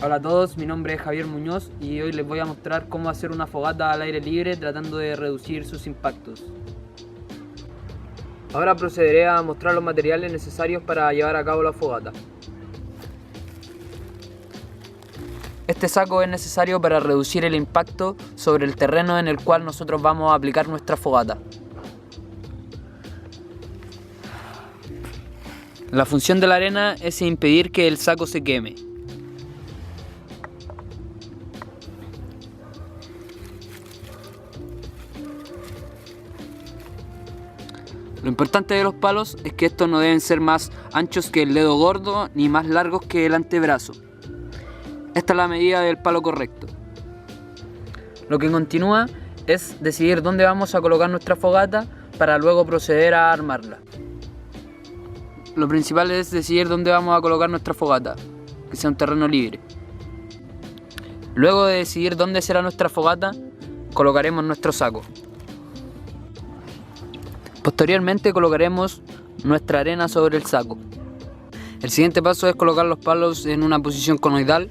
Hola a todos, mi nombre es Javier Muñoz y hoy les voy a mostrar cómo hacer una fogata al aire libre tratando de reducir sus impactos. Ahora procederé a mostrar los materiales necesarios para llevar a cabo la fogata. Este saco es necesario para reducir el impacto sobre el terreno en el cual nosotros vamos a aplicar nuestra fogata. La función de la arena es impedir que el saco se queme. Lo importante de los palos es que estos no deben ser más anchos que el dedo gordo ni más largos que el antebrazo. Esta es la medida del palo correcto. Lo que continúa es decidir dónde vamos a colocar nuestra fogata para luego proceder a armarla. Lo principal es decidir dónde vamos a colocar nuestra fogata, que sea un terreno libre. Luego de decidir dónde será nuestra fogata, colocaremos nuestro saco. Posteriormente colocaremos nuestra arena sobre el saco. El siguiente paso es colocar los palos en una posición conoidal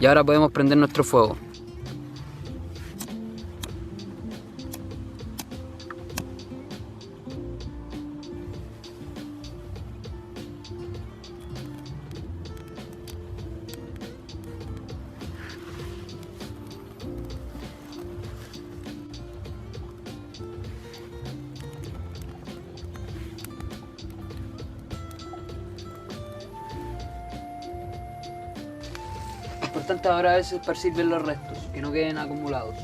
y ahora podemos prender nuestro fuego. Lo importante ahora es esparcir bien los restos, que no queden acumulados.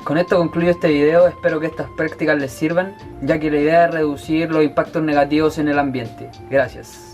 Con esto concluyo este video, espero que estas prácticas les sirvan, ya que la idea es reducir los impactos negativos en el ambiente. Gracias.